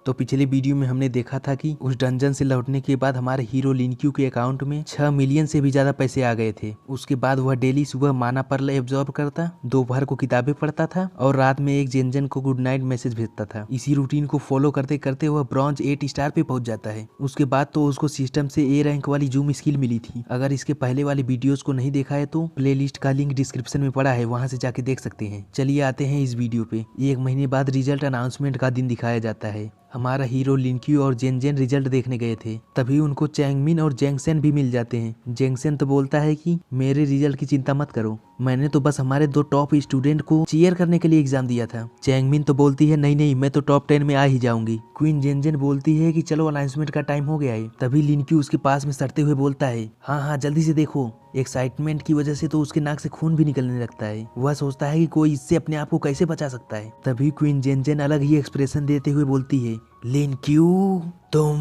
तो पिछले वीडियो में हमने देखा था कि उस डंजन से लौटने के बाद हमारे हीरो लिनक्यू के अकाउंट में 6 मिलियन से भी ज्यादा पैसे आ गए थे। उसके बाद वह डेली सुबह माना पर्ल एब्जॉर्ब करता, दोपहर को किताबें पढ़ता था और रात में एक जेनजन को गुड नाइट मैसेज भेजता था। इसी रूटीन को फॉलो करते करते वह ब्रॉन्ज 8 स्टार पे पहुंच जाता है। उसके बाद तो उसको सिस्टम से ए रैंक वाली जूम स्किल मिली थी। अगर इसके पहले वाले वीडियोस को नहीं देखा है तो प्लेलिस्ट का लिंक डिस्क्रिप्शन में पड़ा है, वहां से जाके देख सकते हैं। चलिए आते हैं इस वीडियो पे। 1 महीने बाद रिजल्ट अनाउंसमेंट का दिन दिखाया जाता है। हमारा हीरो लिनक्यू और जेनजेन रिजल्ट देखने गए थे, तभी उनको चैंगमिन और जेंगसेन भी मिल जाते हैं। जेंगसेन तो बोलता है कि मेरे रिजल्ट की चिंता मत करो, मैंने तो बस हमारे 2 टॉप स्टूडेंट को चीयर करने के लिए एग्जाम दिया था। चैंगमिन तो बोलती है नहीं नहीं, मैं तो टॉप 10 में आ ही जाऊंगी। क्वीन जेनजेन बोलती है कि चलो अनाउंसमेंट का टाइम हो गया है। तभी लिनक्यू उसके पास में सटते हुए बोलता है हाँ हाँ जल्दी से देखो। एक्साइटमेंट की वजह से तो उसके नाक से खून भी निकलने लगता है। वह सोचता है कि कोई इससे अपने आप को कैसे बचा सकता है। तभी क्वीन जेनजेन अलग ही एक्सप्रेशन देते हुए बोलती है लिनक्यू तुम।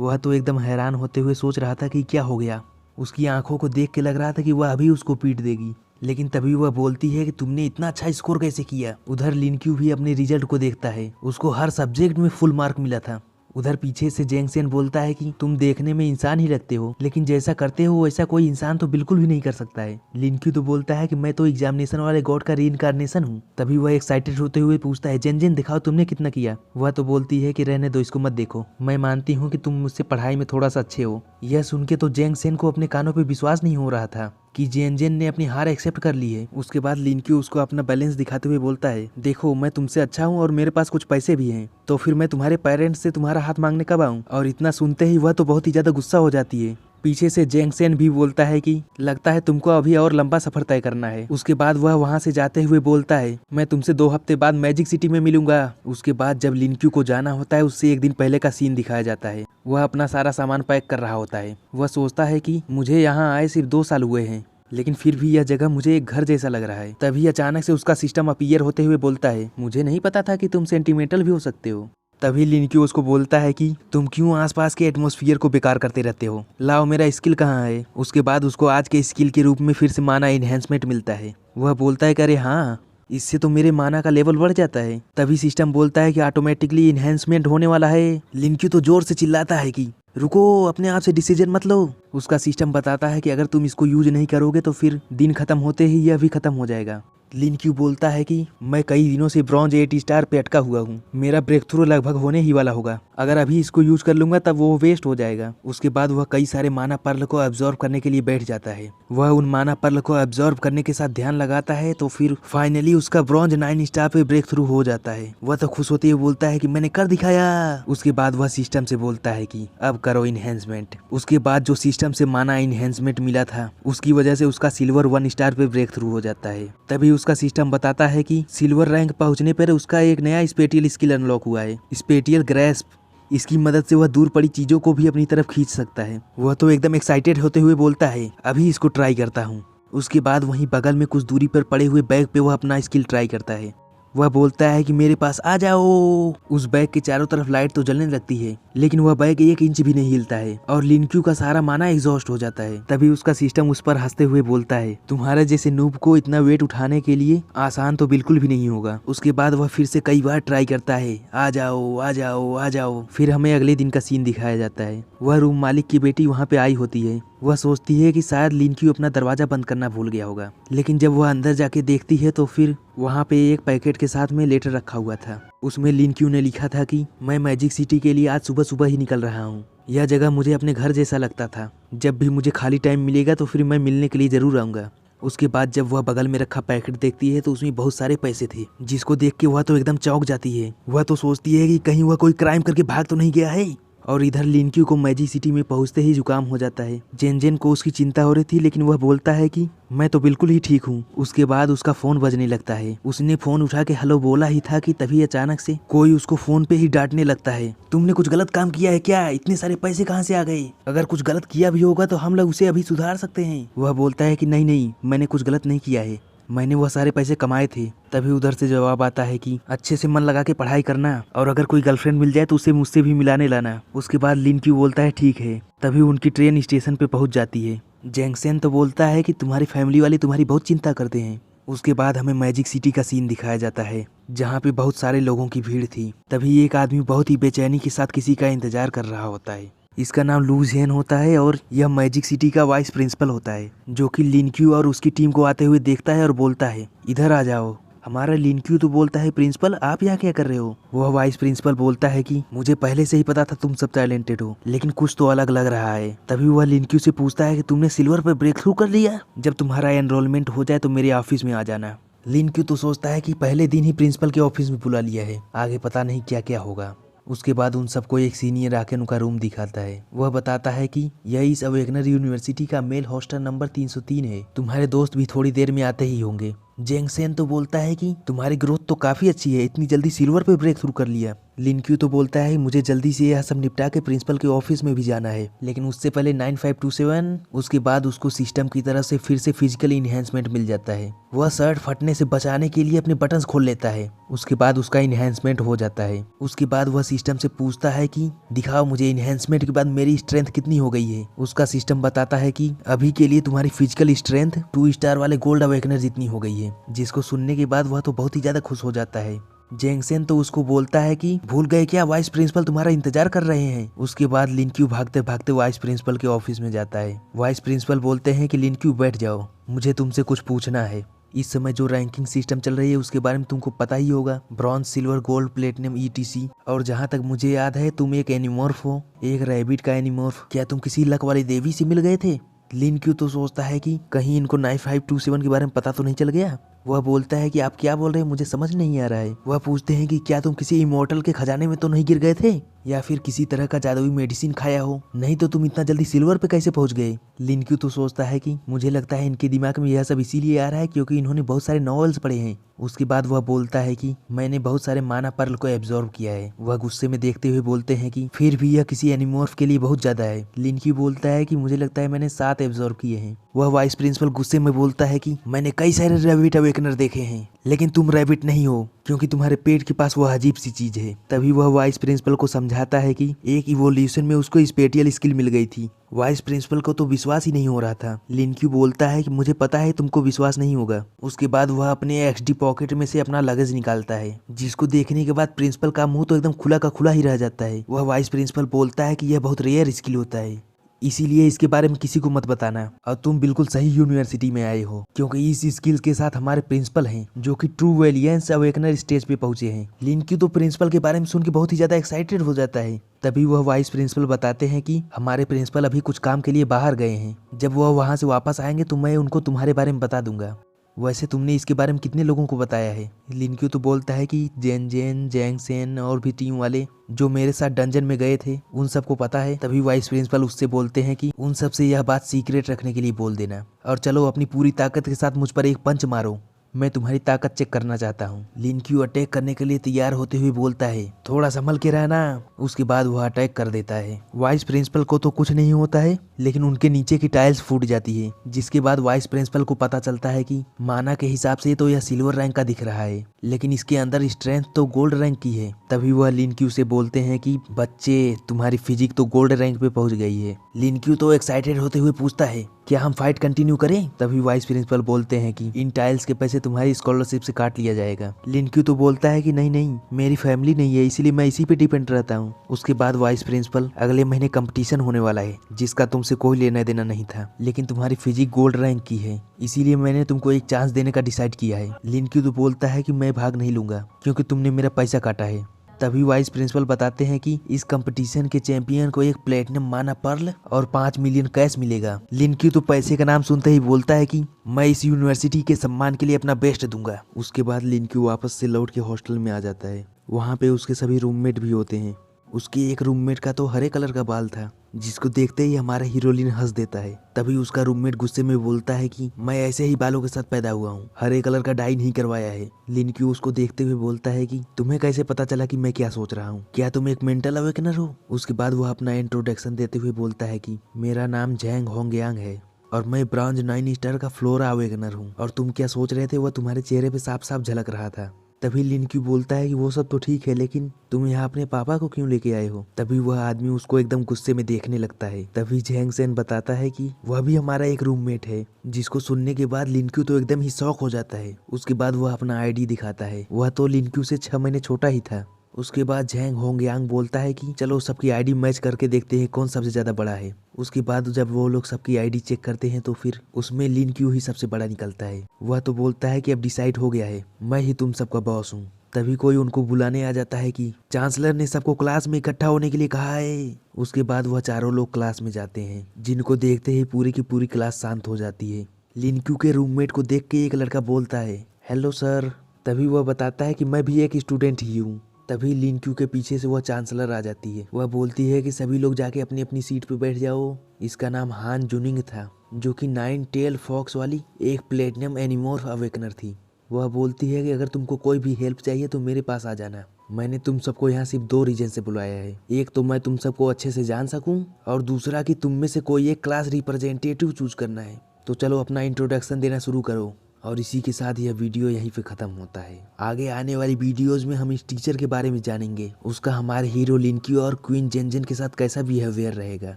वह तो एकदम हैरान होते हुए सोच रहा था कि क्या हो गया। उसकी आंखों को देख के लग रहा था कि वह अभी उसको पीट देगी, लेकिन तभी वह बोलती है कि तुमने इतना अच्छा स्कोर कैसे किया। उधर लिनक्यू भी अपने रिजल्ट को देखता है, उसको हर सब्जेक्ट में फुल मार्क मिला था। उधर पीछे से जेंगसेन बोलता है कि तुम देखने में इंसान ही लगते हो, लेकिन जैसा करते हो वैसा कोई इंसान तो बिल्कुल भी नहीं कर सकता है। लिनक्यू तो बोलता है कि मैं तो एग्जामिनेशन वाले गॉड का रीइंकार्नेशन हूँ। तभी वह एक्साइटेड होते हुए पूछता है जेनजेन दिखाओ तुमने कितना किया। वह तो बोलती है कि रहने दो, इसको मत देखो, मैं मानती हूँ कि तुम मुझसे पढ़ाई में थोड़ा सा अच्छे हो। यह सुन के तो जेंगसेन को अपने कानों पर विश्वास नहीं हो रहा था कि जेनजेन ने अपनी हार एक्सेप्ट कर ली है। उसके बाद लिनक्यू उसको अपना बैलेंस दिखाते हुए बोलता है देखो मैं तुमसे अच्छा हूँ और मेरे पास कुछ पैसे भी हैं, तो फिर मैं तुम्हारे पेरेंट्स से तुम्हारा हाथ मांगने कब आऊँ। और इतना सुनते ही वह तो बहुत ही ज्यादा गुस्सा हो जाती है। पीछे से जेंगसेन भी बोलता है कि लगता है तुमको अभी और लंबा सफर तय करना है। उसके बाद वह वहां से जाते हुए बोलता है मैं तुमसे 2 हफ्ते बाद मैजिक सिटी में मिलूंगा। उसके बाद जब लिनक्यू को जाना होता है उससे 1 दिन पहले का सीन दिखाया जाता है। वह अपना सारा सामान पैक कर रहा होता है। वह सोचता है कि मुझे यहाँ आए सिर्फ 2 साल हुए हैं, लेकिन फिर भी यह जगह मुझे एक घर जैसा लग रहा है। तभी अचानक से उसका सिस्टम अपीयर होते हुए बोलता है मुझे नहीं पता था कि तुम सेंटिमेंटल भी हो सकते हो। तभी लिनक्यू उसको बोलता है कि तुम क्यों आसपास के एटमॉस्फेयर को बेकार करते रहते हो, लाओ मेरा स्किल कहाँ है। उसके बाद उसको आज के स्किल के रूप में फिर से माना एनहेंसमेंट मिलता है। वह बोलता है कि अरे हाँ, इससे तो मेरे माना का लेवल बढ़ जाता है। तभी सिस्टम बोलता है कि ऑटोमेटिकली इन्हेंसमेंट होने वाला है। लिनक्यू तो जोर से चिल्लाता है कि रुको, अपने आप से डिसीजन मत लो। उसका सिस्टम बताता है कि अगर तुम इसको यूज नहीं करोगे तो फिर दिन खत्म होते ही यह भी खत्म हो जाएगा। लिनक्यू बोलता है कि मैं कई दिनों से ब्रॉन्ज 8 स्टार पे अटका हुआ हूँ, मेरा ब्रेक थ्रू लगभग होने ही वाला होगा। अगर अभी इसको यूज कर लूंगा तब वो वेस्ट हो जाएगा। उसके बाद वह कई सारे माना पर्ल को एब्जॉर्ब करने के लिए बैठ जाता है। वह उन माना पर्ल को एब्जॉर्ब करने के साथ ध्यान लगाता है तो फिर फाइनली उसका ब्रॉन्ज 9 स्टार पे ब्रेक थ्रू हो जाता है। वह तो खुश होते हुए बोलता है कि मैंने कर दिखाया। उसके बाद वह सिस्टम से बोलता है कि अब करो इनहेंसमेंट। उसके बाद जो सिस्टम से माना इनहेंसमेंट मिला था उसकी वजह से उसका सिल्वर 1 स्टार पे ब्रेक थ्रू हो जाता है। तभी उसका सिस्टम बताता है कि सिल्वर रैंक पहुंचने पर उसका एक नया स्पेटियल स्किल अनलॉक हुआ है, स्पेटियल ग्रैस्प। इसकी मदद से वह दूर पड़ी चीजों को भी अपनी तरफ खींच सकता है। वह तो एकदम एक्साइटेड होते हुए बोलता है अभी इसको ट्राई करता हूँ। उसके बाद वहीं बगल में कुछ दूरी पर पड़े हुए बैग पे वह अपना स्किल ट्राई करता है। वह बोलता है कि मेरे पास आ जाओ। उस बैग के चारों तरफ लाइट तो जलने लगती है, लेकिन वह बैग 1 इंच भी नहीं हिलता है और लिनक्यू का सारा माना एग्जॉस्ट हो जाता है। तभी उसका सिस्टम उस पर हंसते हुए बोलता है तुम्हारे जैसे नूब को इतना वेट उठाने के लिए आसान तो बिल्कुल भी नहीं होगा। उसके बाद वह फिर से कई बार ट्राई करता है आ जाओ आ जाओ आ जाओ। फिर हमें अगले दिन का सीन दिखाया जाता है। वह रूम मालिक की बेटी वहाँ पे आई होती है। वह सोचती है कि शायद लिनक्यू अपना दरवाजा बंद करना भूल गया होगा, लेकिन जब वह अंदर जाके देखती है तो फिर वहाँ पे एक पैकेट के साथ में लेटर रखा हुआ था। उसमें लिनक्यू ने लिखा था कि मैं मैजिक सिटी के लिए आज सुबह सुबह ही निकल रहा हूँ। यह जगह मुझे अपने घर जैसा लगता था। जब भी मुझे खाली टाइम मिलेगा तो फिर मैं मिलने के लिए जरूर आऊँगा। उसके बाद जब वह बगल में रखा पैकेट देखती है तो उसमें बहुत सारे पैसे थे, जिसको देख के वह तो एकदम चौंक जाती है। वह तो सोचती है कि कहीं वह कोई क्राइम करके भाग तो नहीं गया है। और इधर लिनक्यू को मैजिक सिटी में पहुंचते ही जुकाम हो जाता है। जेनजेन को उसकी चिंता हो रही थी, लेकिन वह बोलता है कि मैं तो बिल्कुल ही ठीक हूँ। उसके बाद उसका फोन बजने लगता है। उसने फोन उठा के हेलो बोला ही था कि तभी अचानक से कोई उसको फोन पे ही डांटने लगता है तुमने कुछ गलत काम किया है क्या, इतने सारे पैसे कहाँ से आ गए। अगर कुछ गलत किया भी होगा तो हम लोग उसे अभी सुधार सकते हैं। वह बोलता है कि नहीं नहीं, मैंने कुछ गलत नहीं किया है, मैंने वह सारे पैसे कमाए थे। तभी उधर से जवाब आता है कि अच्छे से मन लगा के पढ़ाई करना और अगर कोई गर्लफ्रेंड मिल जाए तो उसे मुझसे भी मिलाने लाना। उसके बाद लिनक्यू बोलता है ठीक है। तभी उनकी ट्रेन स्टेशन पे पहुंच जाती है। जेंगसेन तो बोलता है कि तुम्हारी फैमिली वाले तुम्हारी बहुत चिंता करते हैं। उसके बाद हमें मैजिक सिटी का सीन दिखाया जाता है जहाँ पे बहुत सारे लोगों की भीड़ थी। तभी एक आदमी बहुत ही बेचैनी के साथ किसी का इंतजार कर रहा होता है। इसका नाम लू जेन होता है और यह मैजिक सिटी का वाइस प्रिंसिपल होता है, जो कि लिनक्यू और उसकी टीम को आते हुए देखता है और बोलता है इधर आ जाओ। हमारा लिनक्यू तो बोलता है प्रिंसिपल आप यहाँ क्या कर रहे हो। वह वाइस प्रिंसिपल बोलता है कि मुझे पहले से ही पता था तुम सब टैलेंटेड हो, लेकिन कुछ तो अलग लग रहा है। तभी वह लिनक्यू से पूछता है कि तुमने सिल्वर पर ब्रेक थ्रू कर लिया, जब तुम्हारा एनरोलमेंट हो जाए तो मेरे ऑफिस में आ जाना। लिनक्यू तो सोचता है कि पहले दिन ही प्रिंसिपल के ऑफिस में बुला लिया है, आगे पता नहीं क्या क्या होगा। उसके बाद उन सबको एक सीनियर आके उनका रूम दिखाता है। वह बताता है कि यह इस अवेकनर यूनिवर्सिटी का मेल हॉस्टल नंबर 303 है। तुम्हारे दोस्त भी थोड़ी देर में आते ही होंगे। जेंगसेन तो बोलता है कि तुम्हारी ग्रोथ तो काफी अच्छी है, इतनी जल्दी सिल्वर पे ब्रेक थ्रू कर लिया। लिनक्यू तो बोलता है मुझे जल्दी से यह सब निपटा के प्रिंसिपल के ऑफिस में भी जाना है, लेकिन उससे पहले 9527। उसके बाद उसको सिस्टम की तरफ से फिर से फिजिकल इन्हेंसमेंट मिल जाता है। वह शर्ट फटने से बचाने के लिए अपने बटन्स खोल लेता है। उसके बाद उसका इन्हेंसमेंट हो जाता है। उसके बाद वह सिस्टम से पूछता है कि दिखाओ मुझे इन्हेंसमेंट के बाद मेरी स्ट्रेंथ कितनी हो गई है। उसका सिस्टम बताता है कि अभी के लिए तुम्हारी फिजिकल स्ट्रेंथ 2 स्टार वाले गोल्ड अवेकनर जितनी हो गई है। जिसको सुनने के बाद वह तो बहुत ही ज्यादा खुश हो जाता है। जेंगसेन तो उसको बोलता है कि भूल गए क्या, वाइस प्रिंसिपल तुम्हारा इंतजार कर रहे हैं। उसके बाद लिनक्यू भागते भागते वाइस प्रिंसिपल के ऑफिस में जाता है। वाइस प्रिंसिपल बोलते हैं कि लिनक्यू बैठ जाओ, मुझे तुमसे कुछ पूछना है। इस समय जो रैंकिंग सिस्टम चल रही है उसके बारे में तुमको पता ही होगा, bronze, silver, gold, platinum, etc. और जहाँ तक मुझे याद है तुम एक एनिमॉर्फ हो, एक रैबिट का एनिमॉर्फ। क्या तुम किसी लक वाली देवी से मिल गए थे। लिनक्यू तो सोचता है कि कहीं इनको 9527 के बारे में पता तो नहीं चल गया। वह बोलता है कि आप क्या बोल रहे हैं, मुझे समझ नहीं आ रहा है। वह पूछते हैं कि क्या तुम किसी इमोर्टल के खजाने में तो नहीं गिर गए थे, या फिर किसी तरह का जादुई मेडिसिन खाया हो, नहीं तो तुम इतना जल्दी सिल्वर पे कैसे पहुंच गए। लिनक्यू तो सोचता है कि मुझे लगता है इनके दिमाग में यह सब इसीलिए आ रहा है क्योंकि इन्होंने बहुत सारे नॉवेल्स पढ़े हैं। उसके बाद वह बोलता है कि मैंने बहुत सारे माना पर्ल को एब्जॉर्ब किया है। वह गुस्से में देखते हुए बोलते हैं कि फिर भी यह किसी एनिमॉर्फ के लिए बहुत ज्यादा है। लिनक्यू बोलता है कि मुझे लगता है मैंने 7 एब्जॉर्ब किए हैं। वह वाइस प्रिंसिपल गुस्से में बोलता है कि मैंने कई सारे रैबिट अवेकनर देखे हैं, लेकिन तुम रैबिट नहीं हो क्योंकि तुम्हारे पेट के पास वह अजीब सी चीज है। तभी वह वाइस प्रिंसिपल को समझाता है कि एक इवोल्यूशन में उसको स्पेटियल स्किल मिल गई थी। वाइस प्रिंसिपल को तो विश्वास ही नहीं हो रहा था। लिनक्यू बोलता है कि मुझे पता है तुमको विश्वास नहीं होगा। उसके बाद वह अपने एक्सडी पॉकेट में से अपना लगेज निकालता है, जिसको देखने के बाद प्रिंसिपल का मुंह तो एकदम खुला का खुला ही रह जाता है। वह वाइस प्रिंसिपल बोलता है कि यह बहुत रेयर स्किल होता है, इसीलिए इसके बारे में किसी को मत बताना। और तुम बिल्कुल सही यूनिवर्सिटी में आए हो क्योंकि इस स्किल्स के साथ हमारे प्रिंसिपल हैं जो कि ट्रू वेलियंस अवेकनर स्टेज पे पहुंचे हैं। लिनक्यू तो प्रिंसिपल के बारे में सुन के बहुत ही ज्यादा एक्साइटेड हो जाता है। तभी वह वाइस प्रिंसिपल बताते हैं कि हमारे प्रिंसिपल अभी कुछ काम के लिए बाहर गए हैं, जब वह वहां से वापस आएंगे तो मैं उनको तुम्हारे बारे में बता दूंगा। वैसे तुमने इसके बारे में कितने लोगों को बताया है। लिनक्यू तो बोलता है कि जेन, जेंगसेन और भी टीम वाले जो मेरे साथ डंजन में गए थे उन सबको पता है। तभी वाइस प्रिंसिपल उससे बोलते हैं कि उन सब से यह बात सीक्रेट रखने के लिए बोल देना, और चलो अपनी पूरी ताकत के साथ मुझ पर एक पंच मारो, मैं तुम्हारी ताकत चेक करना चाहता हूँ। लिनक्यू अटैक करने के लिए तैयार होते हुए बोलता है थोड़ा संभल के रहना। उसके बाद वह अटैक कर देता है। वाइस प्रिंसिपल को तो कुछ नहीं होता है, लेकिन उनके नीचे की टाइल्स फूट जाती है, जिसके बाद वाइस प्रिंसिपल को पता चलता है कि माना के हिसाब से तो यह सिल्वर रैंक का दिख रहा है, लेकिन इसके अंदर स्ट्रेंथ तो गोल्ड रैंक की है। तभी वह लिनक्यू से बोलते हैं कि बच्चे तुम्हारी फिजिक तो गोल्ड रैंक पे पहुंच गई है। लिनक्यू तो एक्साइटेड होते हुए पूछता है क्या हम फाइट कंटिन्यू करें। तभी वाइस प्रिंसिपल बोलते हैं कि इन टाइल्स के पैसे तुम्हारी स्कॉलरशिप से काट लिया जाएगा। लिनक्यू तो बोलता है कि नहीं नहीं, मेरी फैमिली नहीं है, इसीलिए मैं इसी पे डिपेंड रहता हूँ। उसके बाद वाइस प्रिंसिपल अगले महीने कंपटीशन होने वाला है जिसका तुमसे कोई लेना देना नहीं था, लेकिन तुम्हारी फिजिक गोल्ड रैंक की है, इसीलिए मैंने तुमको एक चांस देने का डिसाइड किया है। लिनक्यू तो बोलता है कि मैं भाग नहीं लूंगा क्योंकि तुमने मेरा पैसा काटा है। तभी वाइस प्रिंसिपल बताते हैं कि इस कंपटीशन के चैंपियन को एक प्लेटिनम माना पर्ल और 5 मिलियन कैश मिलेगा। लिनक्यू तो पैसे का नाम सुनते ही बोलता है कि मैं इस यूनिवर्सिटी के सम्मान के लिए अपना बेस्ट दूंगा। उसके बाद लिनक्यू वापस से लौट के हॉस्टल में आ जाता है। वहाँ पे उसके सभी रूममेट भी होते हैं। उसके एक रूममेट का तो हरे कलर का बाल था, जिसको देखते ही हमारा हीरोइन हंस देता है। तभी उसका रूममेट गुस्से में बोलता है कि मैं ऐसे ही बालों के साथ पैदा हुआ हूँ, हरे कलर का डाई नहीं करवाया है। लिनक्यू उसको देखते हुए बोलता है कि तुम्हें कैसे पता चला कि मैं क्या सोच रहा हूँ, क्या तुम एक मेंटल अवेकनर हो। उसके बाद वह अपना इंट्रोडक्शन देते हुए बोलता है कि मेरा नाम जैंग होंगयांग है और मैं ब्रॉन्ज 9 स्टार का फ्लोरा अवेकनर हूँ, और तुम क्या सोच रहे थे वह तुम्हारे चेहरे पे साफ साफ झलक रहा था। तभी लिनक्यू बोलता है कि वो सब तो ठीक है, लेकिन तुम यहाँ अपने पापा को क्यों लेके आए हो। तभी वह आदमी उसको एकदम गुस्से में देखने लगता है। तभी झैंग सेन बताता है कि वह भी हमारा एक रूममेट है, जिसको सुनने के बाद लिनक्यू तो एकदम ही शॉक हो जाता है। उसके बाद वह अपना आईडी दिखाता है। वह तो लिनक्यू से 6 महीने छोटा ही था। उसके बाद झैंग होंगयांग बोलता है कि चलो सबकी आईडी मैच करके देखते हैं कौन सबसे ज्यादा बड़ा है। उसके बाद जब वो लोग सबकी आईडी चेक करते हैं तो फिर उसमें लिनक्यू ही सबसे बड़ा निकलता है। वह तो बोलता है कि अब डिसाइड हो गया है, मैं ही तुम सबका बॉस हूँ। तभी कोई उनको बुलाने आ जाता है कि चांसलर ने सबको क्लास में इकट्ठा होने के लिए कहा है। उसके बाद वह चारों लोग क्लास में जाते हैं, जिनको देखते ही पूरी की पूरी क्लास शांत हो जाती है। लिनक्यू के रूममेट को देख के एक लड़का बोलता है, हेलो सर। तभी वह बताता है कि मैं भी एक स्टूडेंट ही हूँ। तभी लिनक्यू के पीछे से वह चांसलर आ जाती है। वह बोलती है कि सभी लोग जाके अपनी अपनी सीट पे बैठ जाओ। इसका नाम हान जुनिंग था, जो कि 9 टेल फॉक्स वाली एक प्लेटिनम एनिमोर्फ अवेकनर थी। वह बोलती है कि अगर तुमको कोई भी हेल्प चाहिए तो मेरे पास आ जाना। मैंने तुम सबको यहाँ सिर्फ 2 रीजन से बुलाया है, एक तो मैं तुम सबको अच्छे से जान सकूं, और दूसरा कि तुम में से कोई एक क्लास रिप्रेजेंटेटिव चूज करना है। तो चलो अपना इंट्रोडक्शन देना शुरू करो। और इसी के साथ यह वीडियो यहीं पे खत्म होता है। आगे आने वाली वीडियोस में हम इस टीचर के बारे में जानेंगे, उसका हमारे हीरो लिनक्यू और क्वीन जेनजेन के साथ कैसा बिहेवियर रहेगा।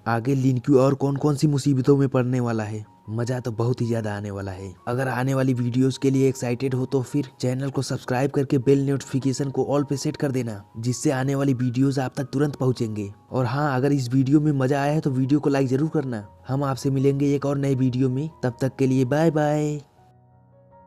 आगे लिनक्यू और कौन कौन सी मुसीबतों में पड़ने वाला है। मजा तो बहुत ही ज्यादा आने वाला है। अगर आने वाली वीडियोस के लिए एक्साइटेड हो तो फिर चैनल को सब्सक्राइब करके बेल नोटिफिकेशन को ऑल पे सेट कर देना, जिससे आने वाली वीडियोस आप तक तुरंत पहुंचेंगे। और हाँ, अगर इस वीडियो में मजा आया है तो वीडियो को लाइक जरूर करना। हम आपसे मिलेंगे एक और नए वीडियो में, तब तक के लिए बाय बाय।